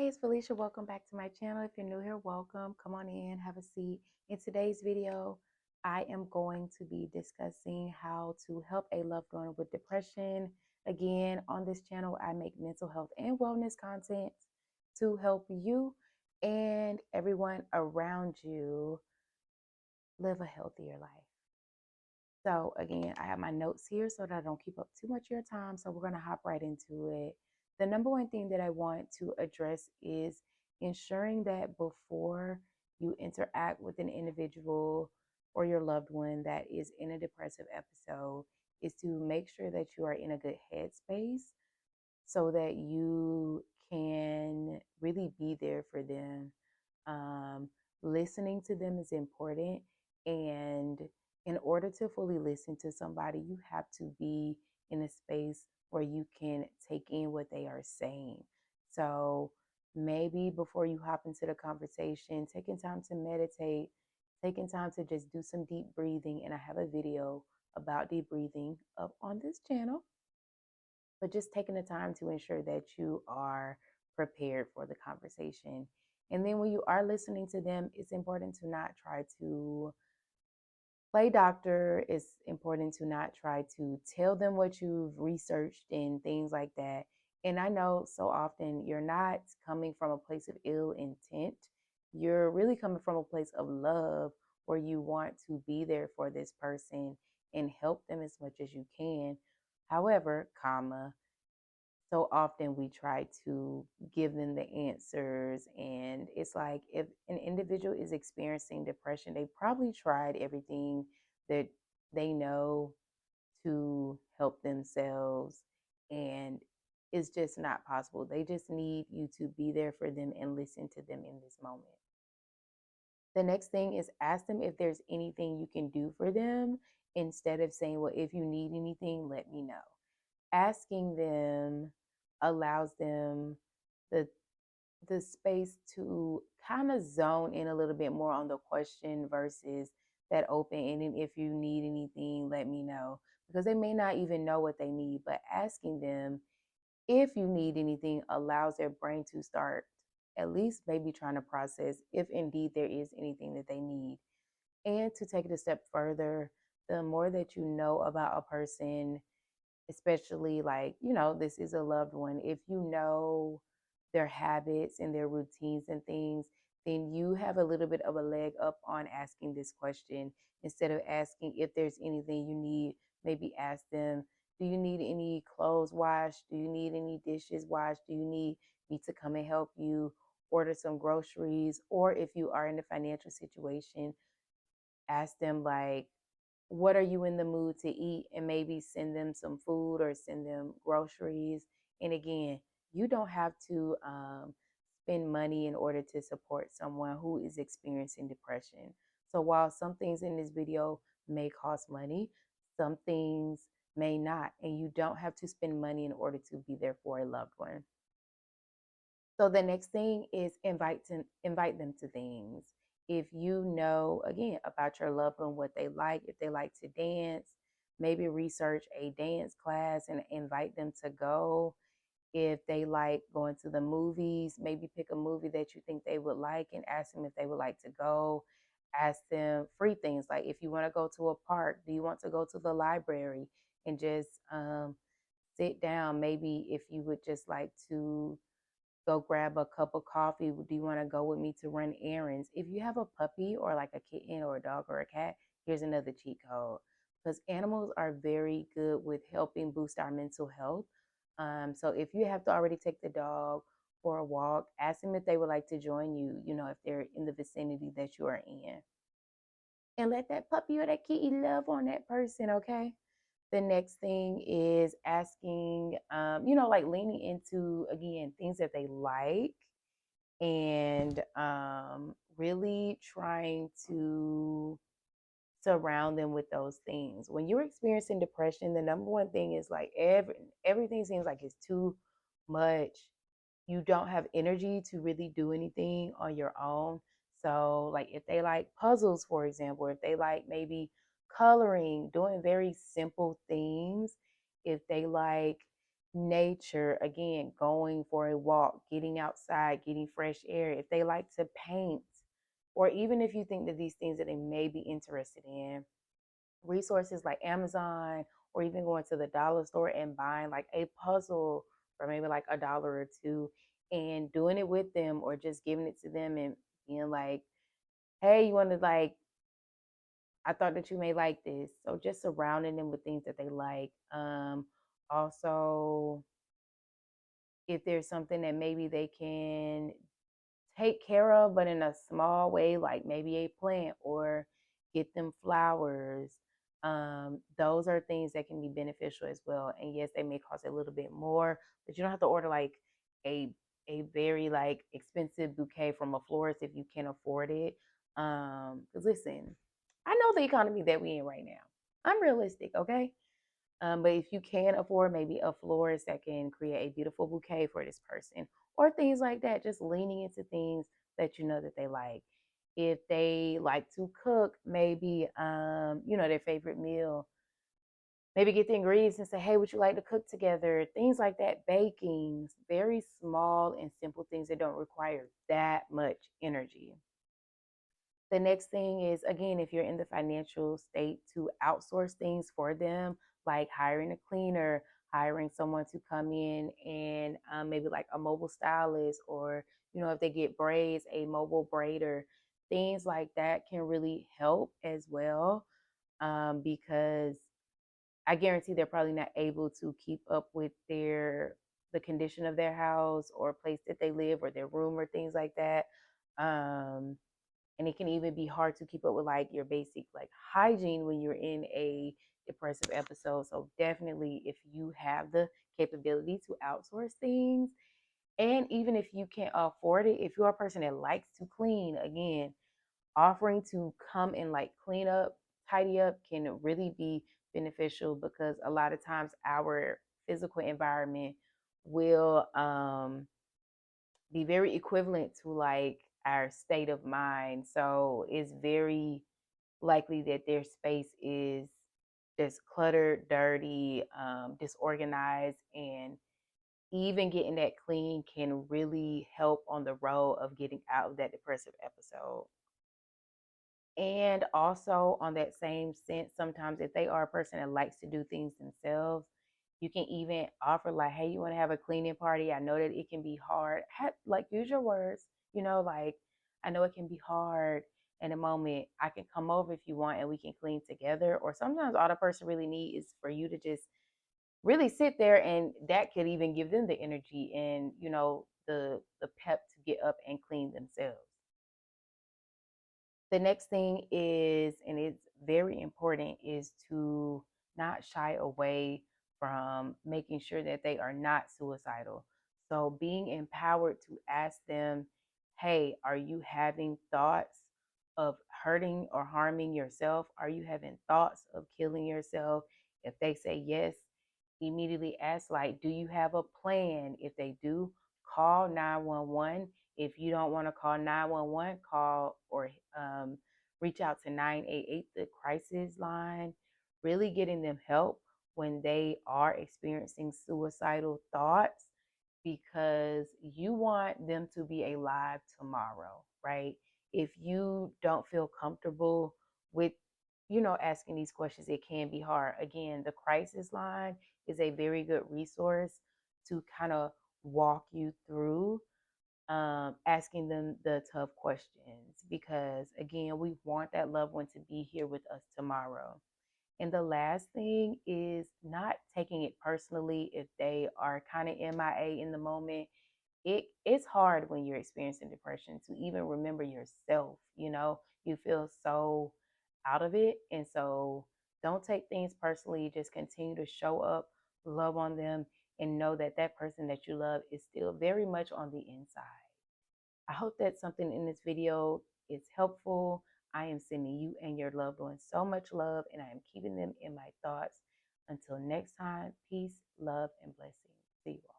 it's Felicia. Welcome back to my channel. If you're new here, welcome. Come on in, have a seat. In today's video, I am going to be discussing how to help a loved one with depression. Again, on this channel, I make mental health and wellness content to help you and everyone around you live a healthier life. So again, I have my notes here so that I don't keep up too much of your time. So we're going to hop right into it. The number one thing that I want to address is ensuring that before you interact with an individual or your loved one that is in a depressive episode is to make sure that you are in a good headspace so that you can really be there for them. Listening to them is important, and in order to fully listen to somebody, you have to be in a space where you can take in what they are saying. So maybe before you hop into the conversation, taking time to meditate, taking time to just do some deep breathing. And I have a video about deep breathing up on this channel, but just taking the time to ensure that you are prepared for the conversation. And then when you are listening to them, it's important to not try to play doctor. It's important to not try to tell them what you've researched and things like that. And I know so often you're not coming from a place of ill intent. You're really coming from a place of love where you want to be there for this person and help them as much as you can. However, so often we try to give them the answers, and it's like if an individual is experiencing depression, they probably tried everything that they know to help themselves, and it's just not possible. They just need you to be there for them and listen to them in this moment. The next thing is ask them if there's anything you can do for them instead of saying, well, if you need anything, let me know. Asking them allows them the space to kind of zone in a little bit more on the question versus that open ending, if you need anything, let me know, because they may not even know what they need. But asking them if you need anything allows their brain to start at least maybe trying to process if indeed there is anything that they need. And to take it a step further, the more that you know about a person, especially like, this is a loved one, if you know their habits and their routines and things, then you have a little bit of a leg up on asking this question. Instead of asking if there's anything you need, maybe ask them, do you need any clothes washed? Do you need any dishes washed? Do you need me to come and help you order some groceries? Or if you are in a financial situation, ask them like, what are you in the mood to eat, and maybe send them some food or send them groceries. And again, you don't have to spend money in order to support someone who is experiencing depression. So while some things in this video may cost money, some things may not, and you don't have to spend money in order to be there for a loved one. So the next thing is invite them to things. If you know, again, about your loved one, what they like, if they like to dance, maybe research a dance class and invite them to go. If they like going to the movies, maybe pick a movie that you think they would like and ask them if they would like to go. Ask them free things like, if you want to go to a park, do you want to go to the library and just sit down? Maybe if you would just like to go grab a cup of coffee, do you want to go with me to run errands? If you have a puppy or like a kitten or a dog or a cat, here's another cheat code, because animals are very good with helping boost our mental health. So if you have to already take the dog for a walk, ask them if they would like to join you, if they're in the vicinity that you are in. And let that puppy or that kitty love on that person, okay? The next thing is asking, like leaning into, again, things that they like, and really trying to surround them with those things. When you're experiencing depression, the number one thing is like everything seems like it's too much. You don't have energy to really do anything on your own. So like if they like puzzles, for example, if they like maybe coloring, doing very simple things, if they like nature, again, going for a walk, getting outside, getting fresh air, if they like to paint, or even if you think that these things that they may be interested in, resources like Amazon, or even going to the dollar store and buying like a puzzle for maybe like $1 or $2 and doing it with them, or just giving it to them and being like, hey, you want to like, I thought that you may like this. So just surrounding them with things that they like. Also, if there's something that maybe they can take care of, but in a small way, like maybe a plant, or get them flowers. Those are things that can be beneficial as well. And yes, they may cost a little bit more, but you don't have to order like a a very like expensive bouquet from a florist if you can afford it. Because listen, I know the economy that we in right now. I'm realistic, okay? But if you can afford maybe a florist that can create a beautiful bouquet for this person, or things like that, just leaning into things that you know that they like. If they like to cook, maybe their favorite meal, maybe get the ingredients and say, hey, would you like to cook together? Things like that, baking, very small and simple things that don't require that much energy. The next thing is, again, if you're in the financial state, to outsource things for them, like hiring a cleaner, hiring someone to come in and maybe like a mobile stylist, or, if they get braids, a mobile braider. Things like that can really help as well, because I guarantee they're probably not able to keep up with the condition of their house or place that they live, or their room, or things like that. Um, and it can even be hard to keep up with like your basic like hygiene when you're in a depressive episode. So definitely, if you have the capability to outsource things, and even if you can't afford it, if you're a person that likes to clean, again, offering to come and like clean up, tidy up, can really be beneficial, because a lot of times our physical environment will be very equivalent to like our state of mind. So it's very likely that their space is just cluttered, dirty, disorganized, and even getting that clean can really help on the road of getting out of that depressive episode. And also, on that same sense, sometimes if they are a person that likes to do things themselves, you can even offer like, hey, you want to have a cleaning party? I know that it can be hard. Like, use your words, like, I know it can be hard in a moment. I can come over if you want and we can clean together. Or sometimes all the person really needs is for you to just really sit there, and that could even give them the energy and, the pep to get up and clean themselves. The next thing is, and it's very important, is to not shy away from making sure that they are not suicidal. So being empowered to ask them, hey, are you having thoughts of hurting or harming yourself? Are you having thoughts of killing yourself? If they say yes, immediately ask, like, do you have a plan? If they do, call 911. If you don't want to call 911, call or reach out to 988, the crisis line. Really getting them help when they are experiencing suicidal thoughts, because you want them to be alive tomorrow, right? If you don't feel comfortable with, asking these questions, it can be hard. Again, the crisis line is a very good resource to kind of walk you through asking them the tough questions, because again, we want that loved one to be here with us tomorrow. And the last thing is not taking it personally if they are kind of MIA in the moment. It's hard when you're experiencing depression to even remember yourself. You feel so out of it. And so don't take things personally. Just continue to show up, love on them, and know that that person that you love is still very much on the inside. I hope that something in this video is helpful. I am sending you and your loved ones so much love, and I am keeping them in my thoughts. Until next time, peace, love, and blessings. See you all.